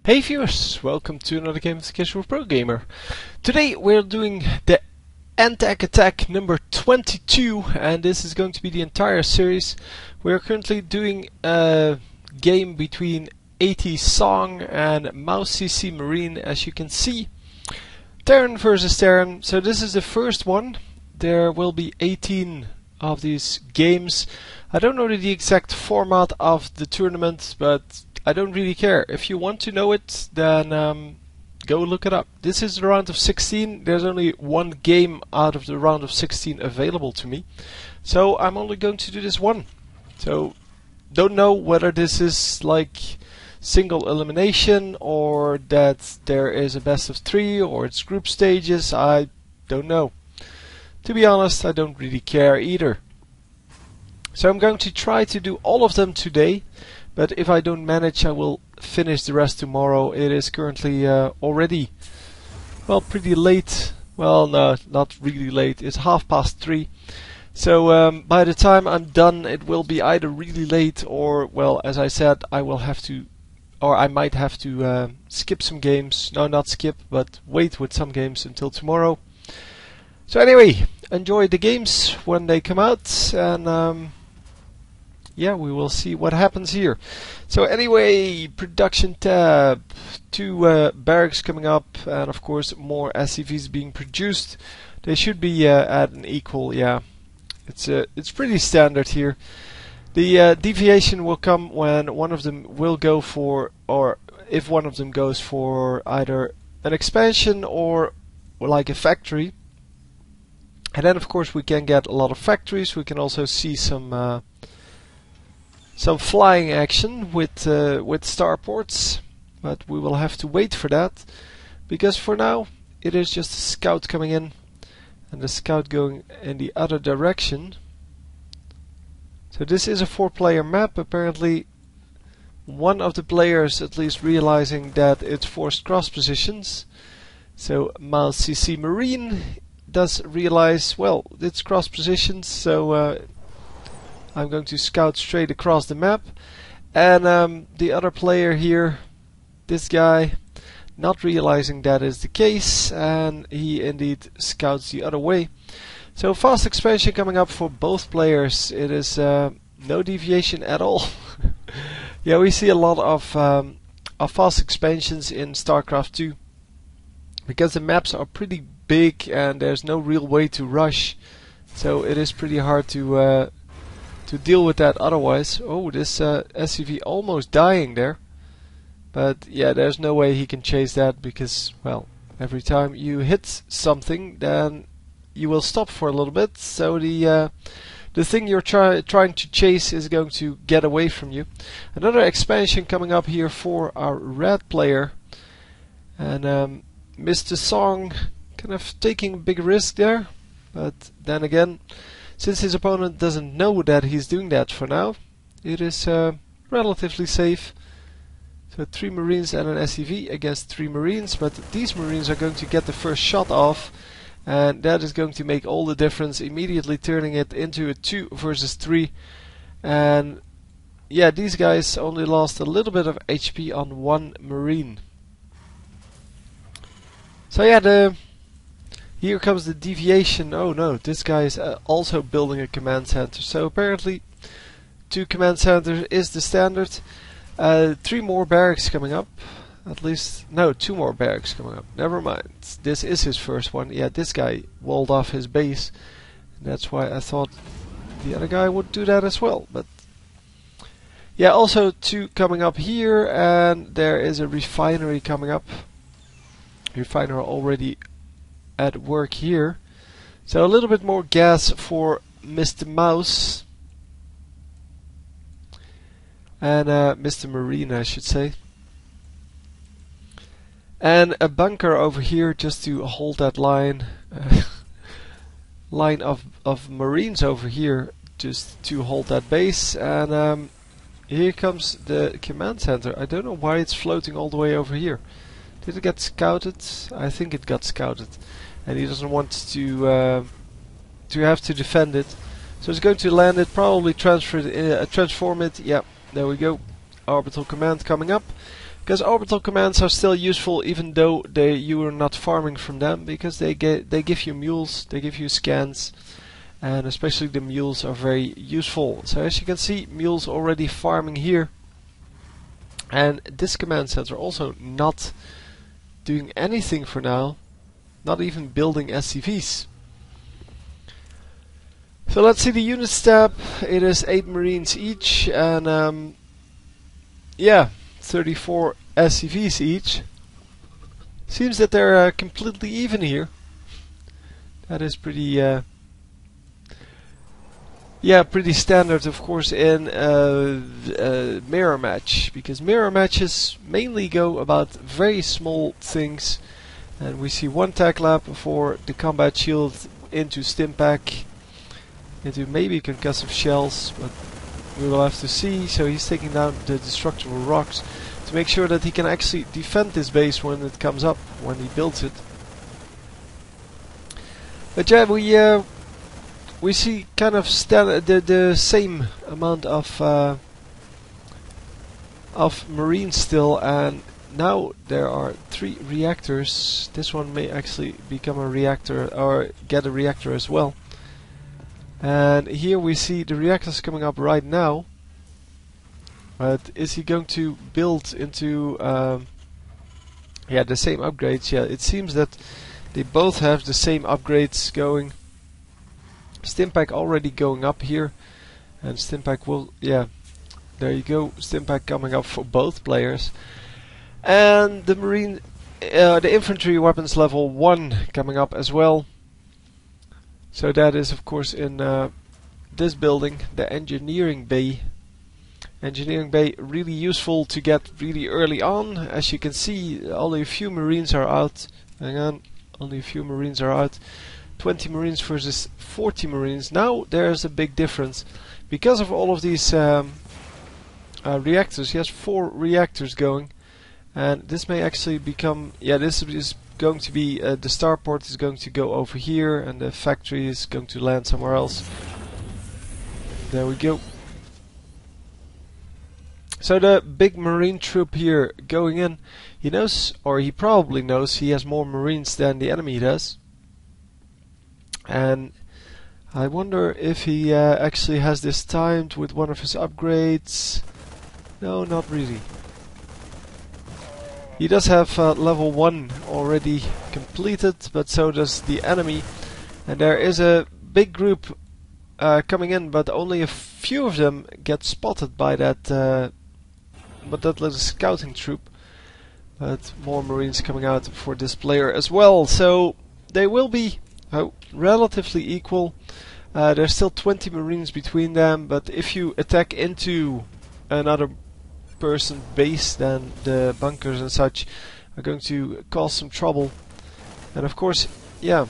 Hey viewers, welcome to another game of the Casual Pro Gamer. Today we're doing the Antec attack number 22, and this is going to be the entire series. We're currently doing a game between ATSong and mouzCCMarine, as you can see. Terran versus Terran, so this is the first one. There will be 18 of these games. I don't know the exact format of the tournament, but I don't really care. If you want to know it, then go look it up. This is the round of 16. There's only one game out of the round of 16 available to me. So I'm only going to do this one. So don't know whether this is like single elimination or that there is a best of 3 or it's group stages. I don't know. To be honest, I don't really care either. So I'm going to try to do all of them today. But if I don't manage, I will finish the rest tomorrow. It is currently already, well, pretty late. Well, no, not really late. It's 3:30. So by the time I'm done, it will be either really late or, well, as I said, I will have to, or I might have to skip some games. No, not skip, but wait with some games until tomorrow. So anyway, enjoy the games when they come out, and yeah, we will see what happens here. So anyway, production tab, 2 barracks coming up, and of course more SCVs being produced. They should be at an equal, yeah. It's pretty standard here. The deviation will come when one of them will go for, or if one of them goes for either an expansion or like a factory. And then of course we can get a lot of factories. We can also see some flying action with starports, but we will have to wait for that, because for now it is just a scout coming in and the scout going in the other direction. So this is a 4-player map. Apparently one of the players at least realizing that it's forced cross positions. So mouzCCMarine does realize, well, it's cross positions, so I'm going to scout straight across the map, and the other player here, this guy, not realizing that is the case, and he indeed scouts the other way. So fast expansion coming up for both players. It is no deviation at all. Yeah, we see a lot of fast expansions in StarCraft 2 because the maps are pretty big and there's no real way to rush. So it is pretty hard to deal with that otherwise. Oh, this SCV almost dying there. But yeah, there's no way he can chase that because, well, every time you hit something, then you will stop for a little bit. So the thing you're trying to chase is going to get away from you. Another expansion coming up here for our red player. And Mr. Song kind of taking a big risk there. But then again, since his opponent doesn't know that he's doing that for now, it is relatively safe. So 3 Marines and an SCV against 3 Marines, but these Marines are going to get the first shot off, and that is going to make all the difference, immediately turning it into a 2 versus 3. And yeah, these guys only lost a little bit of HP on 1 Marine. So yeah, here comes the deviation. Oh no, this guy is also building a command center. So apparently 2 command centers is the standard. 3 more barracks coming up. At least, no, 2 more barracks coming up. Never mind. This is his first one. Yeah, this guy walled off his base. And that's why I thought the other guy would do that as well. But yeah, also 2 coming up here. And there is a refinery coming up. Refiner already at work here. So a little bit more gas for Mr. Mouse and Mr. Marine, I should say, and a bunker over here just to hold that line line of Marines over here just to hold that base. And here comes the command center. I don't know why it's floating all the way over here. Did it get scouted? I think it got scouted. And he doesn't want to have to defend it, so it's going to land it, probably transform it. Yeah, there we go. Orbital command coming up. Because orbital commands are still useful, even though you are not farming from them, because they give you mules, they give you scans, and especially the mules are very useful. So as you can see, mules already farming here, and this command center also not doing anything for now, not even building SCVs. So let's see the units tab. It is 8 Marines each, and yeah, 34 SCVs each. Seems that they're completely even here. That is pretty, yeah, pretty standard, of course, in mirror match, because mirror matches mainly go about very small things. And we see one tac lab for the combat shield into Stimpack, into maybe concussive shells, but we will have to see. So he's taking down the destructible rocks to make sure that he can actually defend this base when it comes up, when he builds it. But yeah, we see kind of the same amount of Marines still, and now there are 3 reactors. This one may actually become a reactor, or get a reactor as well. And here we see the reactors coming up right now. But is he going to build into yeah, the same upgrades? Yeah, it seems that they both have the same upgrades going. Stimpack already going up here, and Stimpack will, yeah, there you go, Stimpack coming up for both players. And the Marine, the infantry weapons level 1 coming up as well. So that is of course in this building, the engineering bay. Engineering bay really useful to get really early on. As you can see, only a few Marines are out. Hang on, only a few Marines are out. 20 Marines versus 40 Marines. Now there's a big difference because of all of these reactors. He has 4 reactors going, and this may actually become, yeah, this is going to be the starport is going to go over here, and the factory is going to land somewhere else. There we go. So the big Marine troop here going in, he knows, or he probably knows, he has more Marines than the enemy does. And I wonder if he actually has this timed with one of his upgrades. No, not really. He does have level 1 already completed, but so does the enemy. And there is a big group coming in, but only a few of them get spotted by that little scouting troop. But more Marines coming out for this player as well. So they will be relatively equal. There's still 20 Marines between them, but if you attack into another person base, then the bunkers and such are going to cause some trouble. And of course, yeah,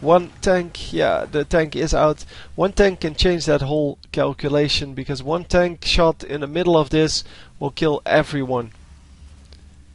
one tank, yeah, the tank is out. One tank can change that whole calculation, because one tank shot in the middle of this will kill everyone,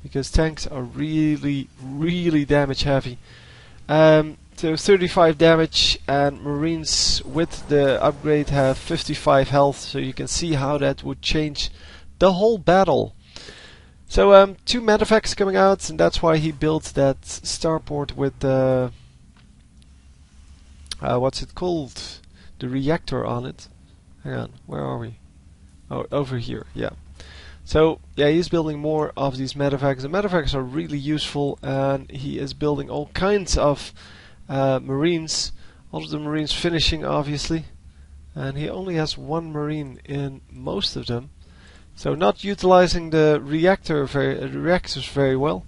because tanks are really, really damage heavy. So 35 damage, and Marines with the upgrade have 55 health, so you can see how that would change the whole battle. So 2 medevacts coming out, and that's why he built that starport with the what's it called? The reactor on it. Hang on, where are we? Oh, over here, yeah. So yeah, he's building more of these medevacts. The medevacts are really useful, and he is building all kinds of Marines. All of the Marines finishing, obviously, and he only has 1 Marine in most of them. So not utilizing the reactors very well,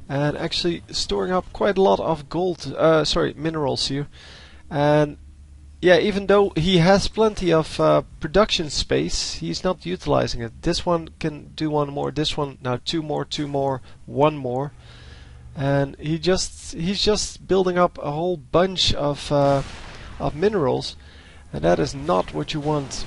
and actually storing up quite a lot of gold, minerals here. And yeah, even though he has plenty of production space, he's not utilizing it. This one can do 1 more. This one now 2 more, 1 more, and he's just building up a whole bunch of minerals, and that is not what you want.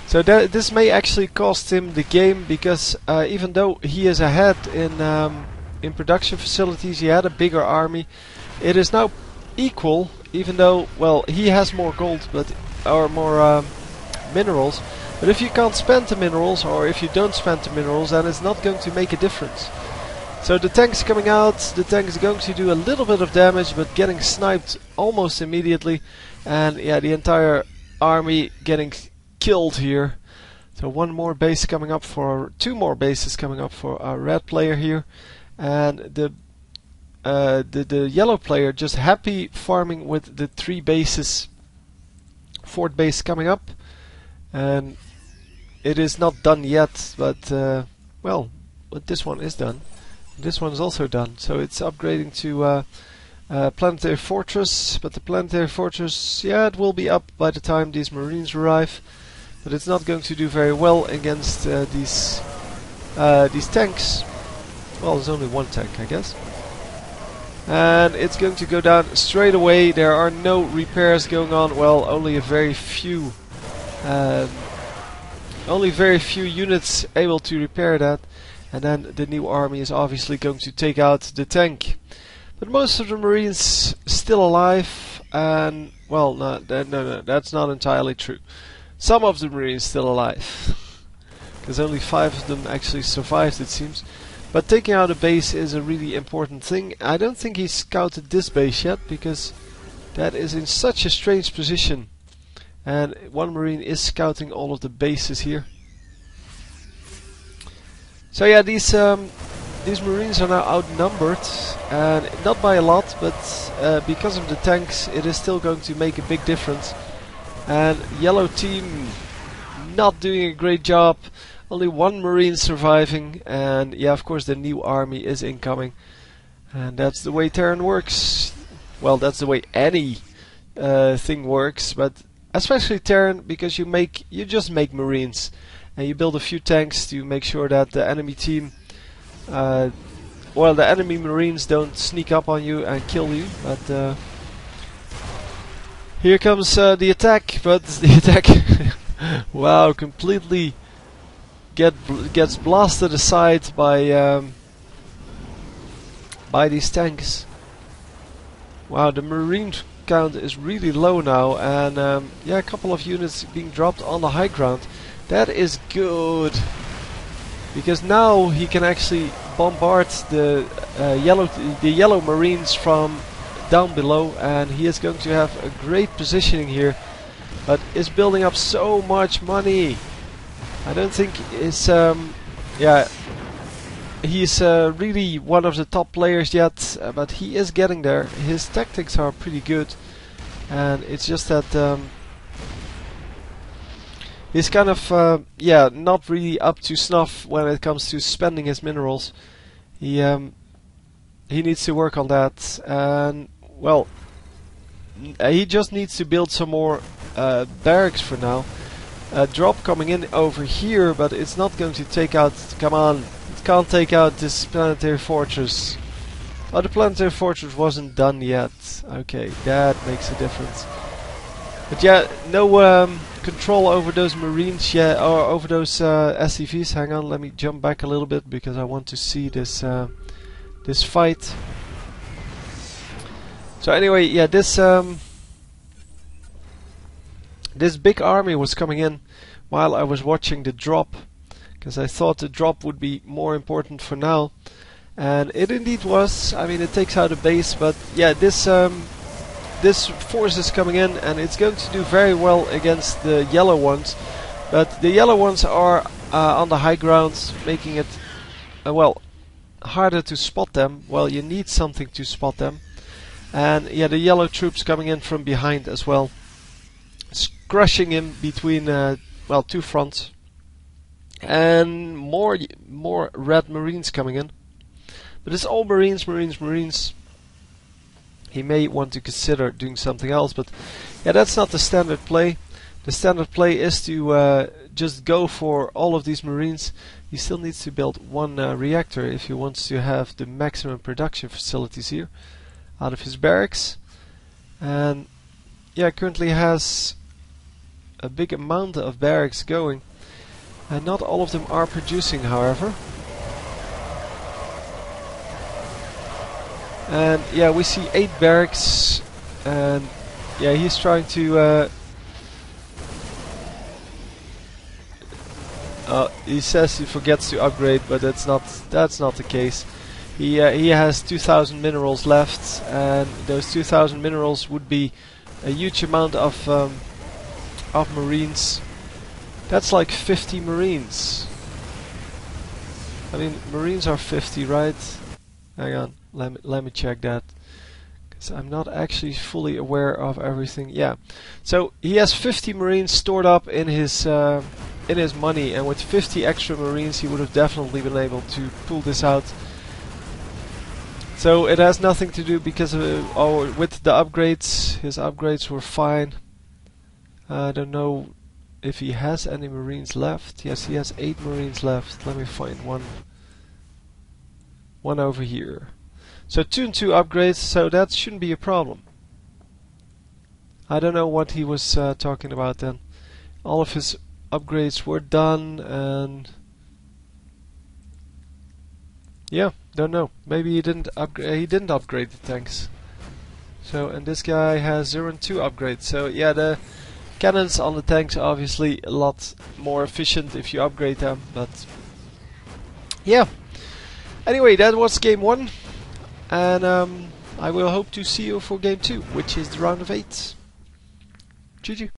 So this may actually cost him the game, because even though he is ahead in production facilities, he had a bigger army. It is now equal, even though, well, he has more gold, but or more minerals. But if you can't spend the minerals, or if you don't spend the minerals, then it's not going to make a difference. So the tank's coming out, the tank is going to do a little bit of damage, but getting sniped almost immediately. And yeah, the entire army getting killed here. So one more base coming up for, two more bases coming up for our red player here. And the yellow player just happy farming with the 3 bases. 4th base coming up. And it is not done yet, but well, but this one is done. This one is also done, so it's upgrading to Planetary Fortress, but the Planetary Fortress, yeah, it will be up by the time these Marines arrive, but it's not going to do very well against these tanks. Well, there's only one tank, I guess. And it's going to go down straight away. There are no repairs going on. Well, only a very few units able to repair that. And then the new army is obviously going to take out the tank. But most of the Marines still alive, and well, no, that's not entirely true. Some of the Marines still alive, because only 5 of them actually survived, it seems. But taking out a base is a really important thing. I don't think he scouted this base yet, because that is in such a strange position. And one Marine is scouting all of the bases here. So yeah, these Marines are now outnumbered, and not by a lot, but because of the tanks, it is still going to make a big difference. And yellow team not doing a great job. Only 1 Marine surviving, and yeah, of course the new army is incoming. And that's the way Terran works. Well, that's the way any thing works, but especially Terran, because you just make Marines. And you build a few tanks to make sure that the enemy team, well, the enemy Marines don't sneak up on you and kill you. But here comes the attack, but the attack, wow, completely gets blasted aside by these tanks. Wow, the Marine count is really low now, and yeah, a couple of units being dropped on the high ground. That is good, because now he can actually bombard the yellow Marines from down below, and he is going to have a great positioning here, but is building up so much money. I don't think it's yeah, he's really one of the top players yet, but he is getting there. His tactics are pretty good, and it's just that he's kind of yeah, not really up to snuff when it comes to spending his minerals. He needs to work on that, and well, he just needs to build some more barracks for now. Drop coming in over here, but it's not going to take out. Come on, it can't take out this planetary fortress. Oh, the planetary fortress wasn't done yet. Okay, that makes a difference. But yeah, no control over those Marines yet, or over those SCVs. Hang on, let me jump back a little bit because I want to see this this fight. So anyway, yeah, this this big army was coming in while I was watching the drop, because I thought the drop would be more important for now, and it indeed was. I mean, it takes out a base, but yeah, this this force is coming in, and it's going to do very well against the yellow ones. But the yellow ones are on the high ground, making it well, harder to spot them. Well, you need something to spot them, and yeah, the yellow troops coming in from behind as well, crushing him between well, 2 fronts, and more red Marines coming in. But it's all Marines. He may want to consider doing something else, but yeah, that's not the standard play. The standard play is to just go for all of these Marines. He still needs to build 1 reactor if he wants to have the maximum production facilities here out of his barracks. And yeah, currently has a big amount of barracks going, and not all of them are producing, however. And yeah, we see 8 barracks, and yeah, he's trying to He says he forgets to upgrade, but that's not the case. He has 2,000 minerals left, and those 2,000 minerals would be a huge amount of marines. That's like 50 marines. I mean, marines are 50, right? Hang on, let me check that, because I'm not actually fully aware of everything. Yeah, so he has 50 marines stored up in his money, and with 50 extra marines he would have definitely been able to pull this out. So it has nothing to do because of, with the upgrades. His upgrades were fine. I don't know if he has any marines left. Yes, he has 8 marines left. Let me find one over here. So 2 and 2 upgrades, so that shouldn't be a problem. I don't know what he was talking about then. All of his upgrades were done, and yeah, don't know. Maybe he didn't upgrade the tanks. So, and this guy has 0 and 2 upgrades. So yeah, the cannons on the tanks are obviously a lot more efficient if you upgrade them, but yeah. Anyway, that was game 1, and I will hope to see you for game 2, which is the round of 8. GG.